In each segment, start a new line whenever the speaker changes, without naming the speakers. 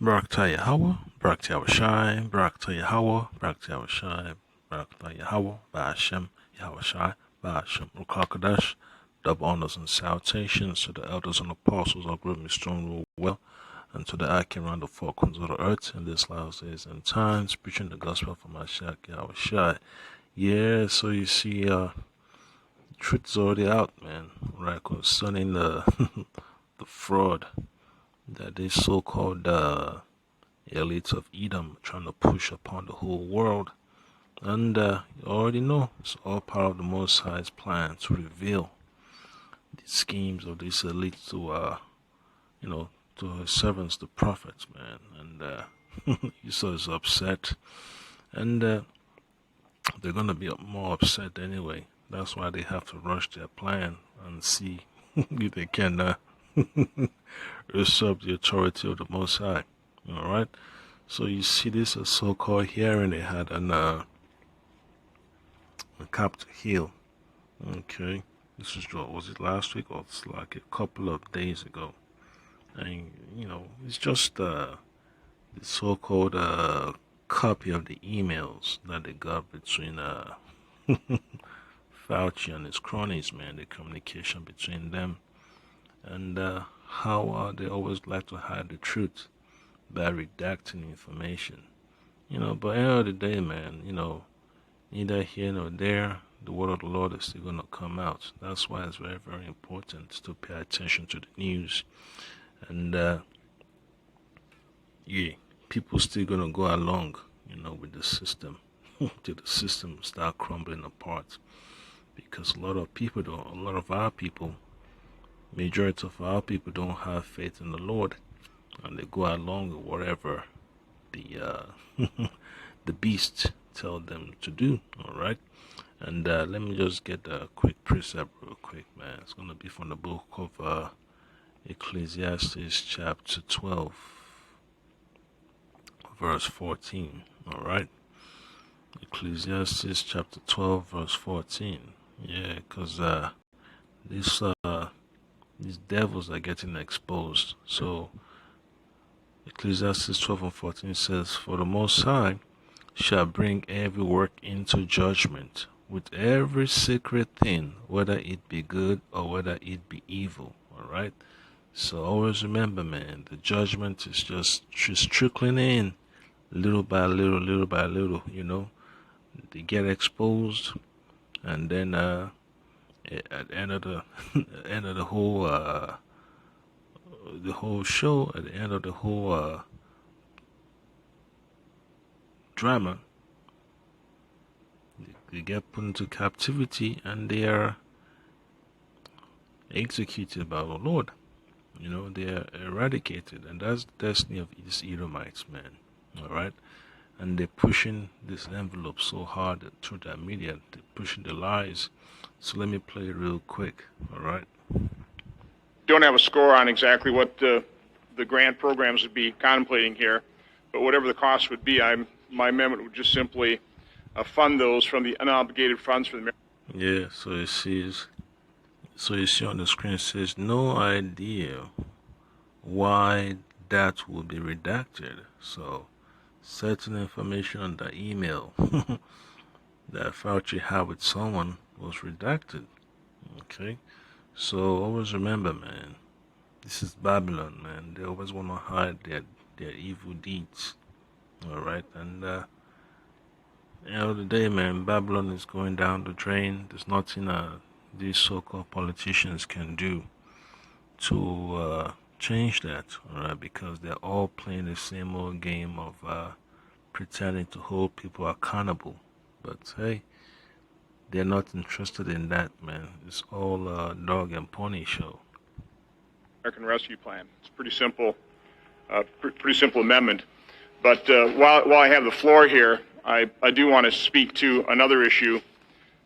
Barakta Yahweh, Barakta Yahushai, Barakta Yahweh, Barakta Yahushai, Barakta Yahweh, Ba'ashem, Yahushai, Ba'ashem, Rukakadash. Double honors and salutations to the elders and apostles of Great Strong Rule Well, and to the Akim around the four corners of the earth in this last days and times, preaching the gospel from Mashiach Yahushai. Yeah, so you see, truth is already out, man, right, concerning the the fraud that this so-called elites of Edom trying to push upon the whole world. And you already know it's all part of the Most High's plan to reveal the schemes of these elites to, to his servants, the prophets, man. And Esau is upset, and they're gonna be more upset anyway. That's why they have to rush their plan and see if they can usurp the authority of the Most High. All right. So you see this so-called hearing they had on Capitol Hill. Okay, this was it last week or it's like a couple of days ago? And it's just the so-called copy of the emails that they got between Fauci and his cronies, man. The communication between them, and how they always like to hide the truth by redacting information. But at the end of the day, man, neither here nor there, the word of the Lord is still going to come out. That's why it's very, very important to pay attention to the news. And, people still going to go along, with the system, till the system start crumbling apart. Because a lot of our people, majority of our people don't have faith in the Lord. And they go along with whatever the the beast tell them to do. All right, and let me just get a quick precept real quick, man. It's gonna be from the book of Ecclesiastes chapter 12 verse 14. All right, Ecclesiastes chapter 12 verse 14. Yeah, because these devils are getting exposed. So Ecclesiastes 12 and 14 says, "For the Most High shall bring every work into judgment, with every secret thing, whether it be good or whether it be evil." All right. So always remember, man, the judgment is just trickling in, little by little, little by little. They get exposed, and then at the end of the end of the whole show, at the end of the whole drama, they get put into captivity and they are executed by the Lord. They are eradicated, and that's the destiny of these Edomites, man. All right, and they're pushing this envelope so hard through the media. They're pushing the lies. So let me play it real quick. All right.
Don't have a score on exactly what the grant programs would be contemplating here, but whatever the cost would be, my amendment would just simply fund those from the unobligated funds for the.
Yeah. So you see on the screen, it says no idea why that will be redacted. So certain information on the email that Fauci had with someone was redacted. Okay. So always remember, man, this is Babylon, man. They always want to hide their evil deeds. All right. And at the end of the day, man, Babylon is going down the drain. There's nothing these so-called politicians can do to change that, all right? Because they're all playing the same old game of pretending to hold people accountable. But hey, they're not interested in that, man. It's all a dog and pony show.
American Rescue Plan. It's pretty simple, pretty simple amendment. But while I have the floor here, I do want to speak to another issue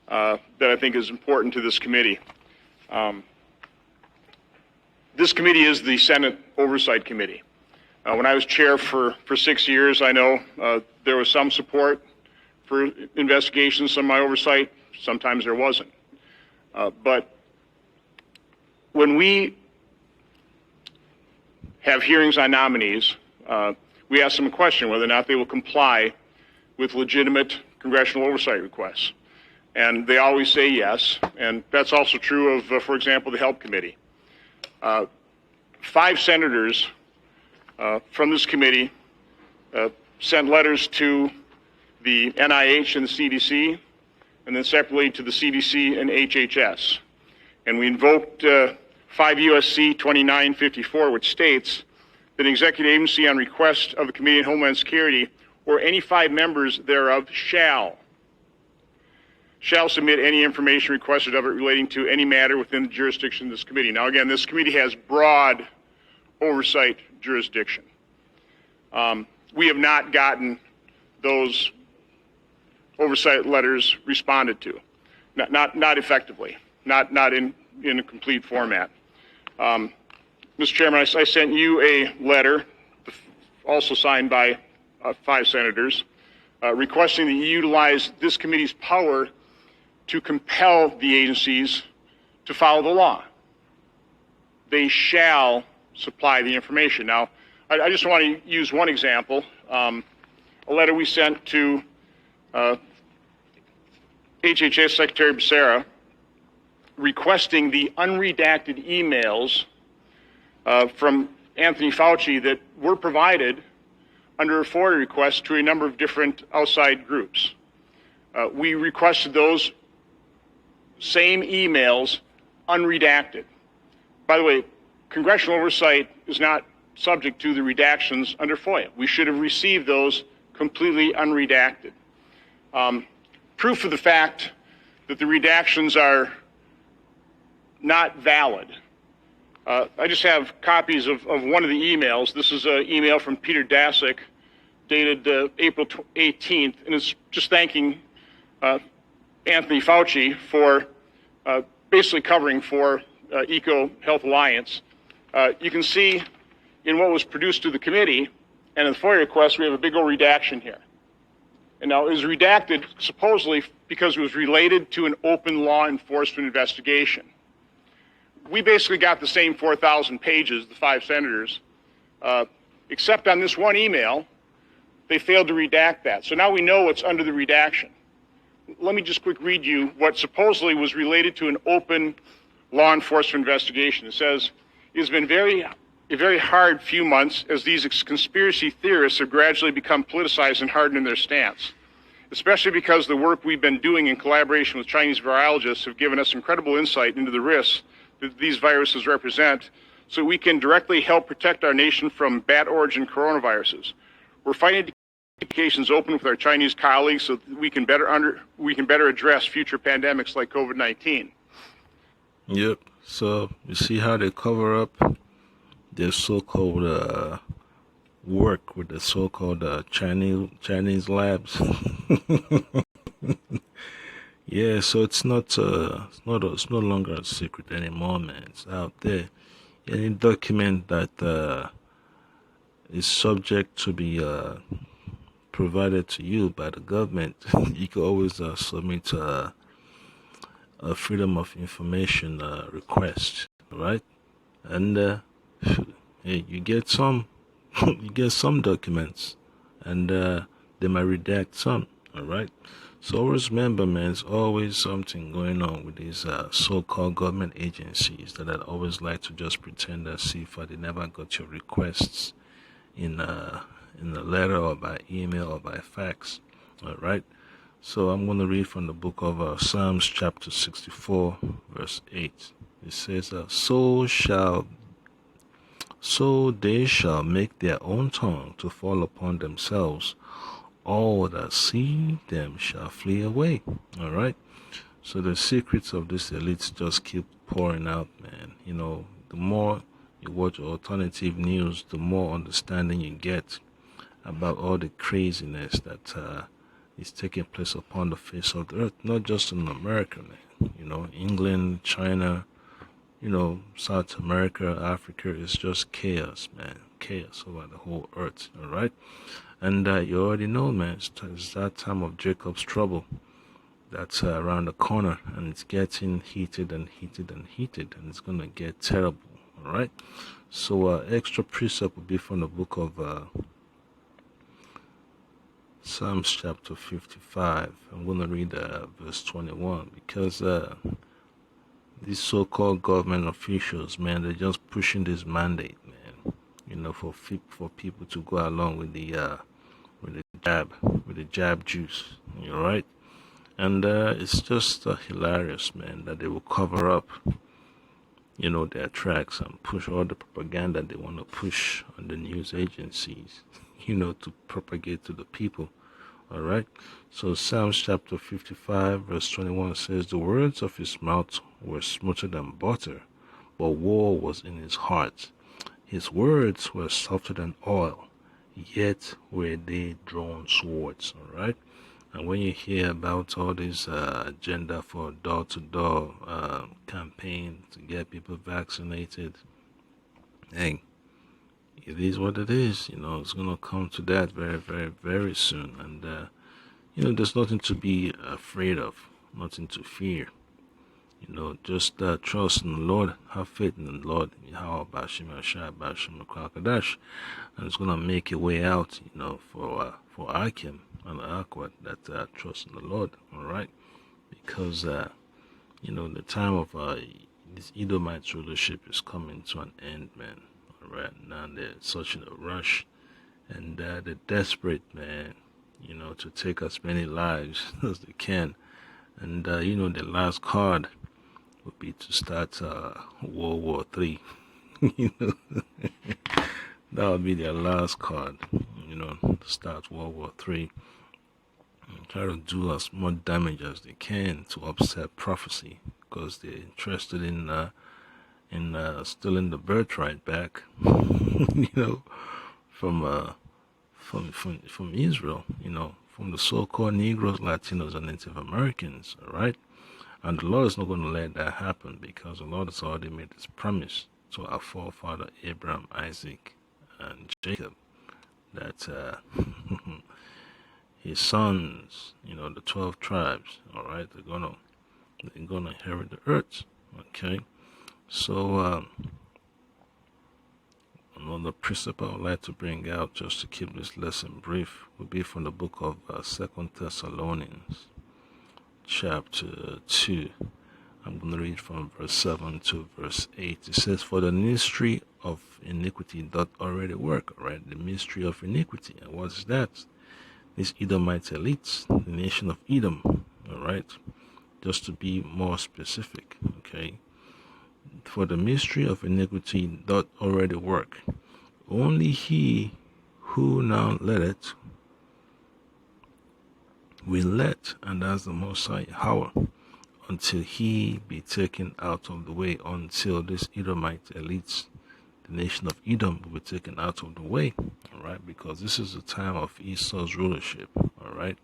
that I think is important to this committee. This committee is the Senate Oversight Committee. When I was chair for 6 years, I know there was some support for investigations, some of my oversight. Sometimes there wasn't. But when we have hearings on nominees, we ask them a question whether or not they will comply with legitimate congressional oversight requests. And they always say yes, and that's also true of, for example, the Help Committee. 5 senators from this committee sent letters to the NIH and the CDC, and then separately to the CDC and HHS. And we invoked 5 U.S.C. 2954, which states that an executive agency on request of the Committee on Homeland Security or any 5 members thereof shall submit any information requested of it relating to any matter within the jurisdiction of this committee. Now, again, this committee has broad oversight jurisdiction. We have not gotten those oversight letters responded to, not effectively, not in a complete format. Mr. Chairman, I sent you a letter, also signed by 5 senators, requesting that you utilize this committee's power to compel the agencies to follow the law. They shall supply the information. Now, I just want to use one example, a letter we sent to HHS Secretary Becerra requesting the unredacted emails from Anthony Fauci that were provided under a FOIA request to a number of different outside groups. We requested those same emails unredacted. By the way, congressional oversight is not subject to the redactions under FOIA. We should have received those completely unredacted. Proof of the fact that the redactions are not valid. I just have copies of one of the emails. This is an email from Peter Daszak dated April 18th, and it's just thanking Anthony Fauci for basically covering for EcoHealth Alliance. You can see in what was produced to the committee and in the FOIA request, we have a big old redaction here. And now it was redacted supposedly because it was related to an open law enforcement investigation. We basically got the same 4,000 pages, the 5 senators, except on this one email, they failed to redact that. So now we know what's under the redaction. Let me just quick read you what supposedly was related to an open law enforcement investigation. It says, it has been a very hard few months as these conspiracy theorists have gradually become politicized and hardened in their stance, especially because the work we've been doing in collaboration with Chinese virologists have given us incredible insight into the risks that these viruses represent so we can directly help protect our nation from bat origin coronaviruses. We're fighting to keep communications open with our Chinese colleagues so that we can better address future pandemics like COVID-19.
Yep. So you see how they cover up their so-called work with the so-called Chinese labs. Yeah, so it's no longer a secret anymore, man. It's out there. Any document that is subject to be provided to you by the government, you can always submit a freedom of information request, right? And hey, you get some documents, and they might redact some, all right? So always remember, man, there's always something going on with these so-called government agencies that I'd always like to just pretend as if they never got your requests in a letter or by email or by fax. All right. So I'm going to read from the book of Psalms chapter 64, verse 8. It says, So they shall make their own tongue to fall upon themselves. All that see them shall flee away. All right. So the secrets of these elites just keep pouring out, man. You know, the more you watch alternative news, the more understanding you get about all the craziness that is taking place upon the face of the earth. Not just in America, man. You know, England, China, you know, South America, Africa is just chaos, man. Chaos over the whole earth. All right. And you already know, man, it's that time of Jacob's trouble that's around the corner, and it's getting heated and heated and heated, and it's going to get terrible, all right? So extra precept will be from the book of Psalms chapter 55. I'm going to read verse 21 because these so-called government officials, man, they're just pushing this mandate, man. For people to go along with the jab juice. You're right, and it's just hilarious, man, that they will cover up, their tracks and push all the propaganda they want to push on the news agencies, to propagate to the people. All right. So Psalms chapter 55 verse 21 says, "The words of his mouth were smoother than butter, but war was in his heart. His words were softer than oil, yet were they drawn swords." All right. And when you hear about all this agenda for door-to-door campaign to get people vaccinated, hey, it is what it is. It's going to come to that very, very, very soon. And, there's nothing to be afraid of, nothing to fear. Just trust in the Lord, have faith in the Lord, Yahweh Bashim Ashai Bashim Krakadosh, and it's going to make a way out, for Akim and Akwat that trust in the Lord, all right? Because, the time of this Edomite rulership is coming to an end, man. Right now they're such in a rush, and they're desperate, man, to take as many lives as they can. And the last card would be to start World War III. That would be their last card, to start World War III and try to do as much damage as they can to upset prophecy, because they're interested in stealing the birthright back, from Israel, from the so-called Negroes, Latinos, and Native Americans, all right? And the Lord is not going to let that happen, because the Lord has already made this promise to our forefather Abraham, Isaac, and Jacob, that his sons, the 12 tribes, all right, they're gonna inherit the earth, okay? So another precept I would like to bring out, just to keep this lesson brief, would be from the book of 2 Thessalonians chapter 2. I'm going to read from verse 7 to verse 8. It says, "For the mystery of iniquity doth already work." All right, the mystery of iniquity. And what is that? These Edomite elites, the nation of Edom. All right, just to be more specific, okay? "For the mystery of iniquity doth already work. Only he who now letteth will let, and that's the Most High Yahweh, until he be taken out of the way," until this Edomite elites, the nation of Edom, will be taken out of the way, all right? Because this is the time of Esau's rulership, all right?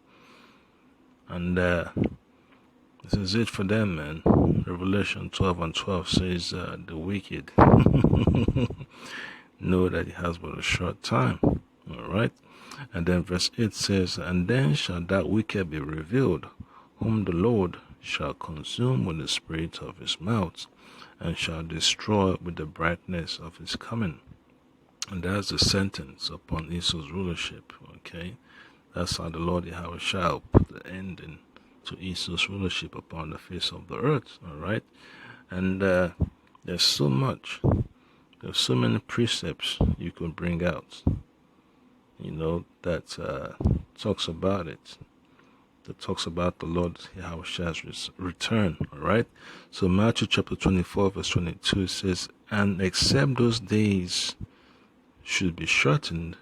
And this is it for them, man. Revelation 12:12 says, the wicked know that he has but a short time, all right? And then verse 8 says, "And then shall that wicked be revealed, whom the Lord shall consume with the spirit of his mouth, and shall destroy with the brightness of his coming." And that's the sentence upon Esau's rulership, okay? That's how the Lord Yahweh shall put the ending to Esau's rulership upon the face of the earth, all right? And there's so many precepts you could bring out, that talks about it, that talks about the Lord Yahweh Shah's return, all right? So Matthew chapter 24 verse 22 says, "And except those days should be shortened,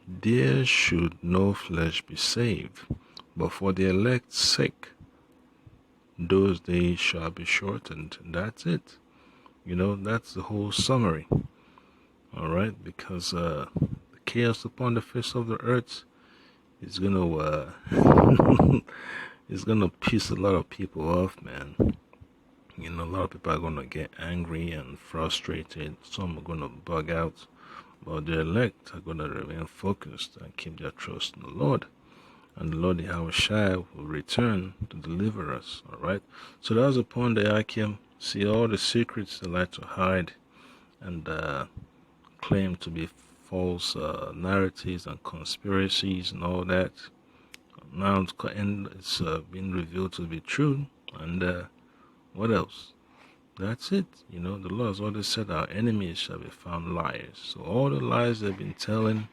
there should no flesh be saved. But for the elect's sake, those days shall be shortened." That's it. That's the whole summary. All right, because the chaos upon the face of the earth is gonna is gonna piss a lot of people off, man. A lot of people are gonna get angry and frustrated. Some are gonna bug out, but the elect are gonna remain focused and keep their trust in the Lord. And the Lord Yahweh Shai will return to deliver us, all right? So that's the point that I came. See all the secrets they like to hide and claim to be false narratives and conspiracies and all that. Now it's been revealed to be true. And what else? That's it. The Lord has always said our enemies shall be found liars. So all the lies they've been telling,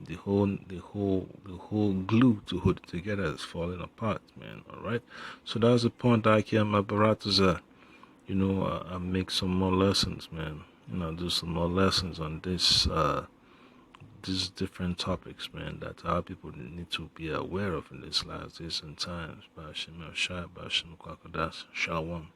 the whole glue to hold it together is falling apart, man. All right. So that's the point I came, my baratas. I make some more lessons, man. Do some more lessons on these different topics, man, that our people need to be aware of in these last days and times. Bashim Shai, Bashim Kwakadas, Shalom.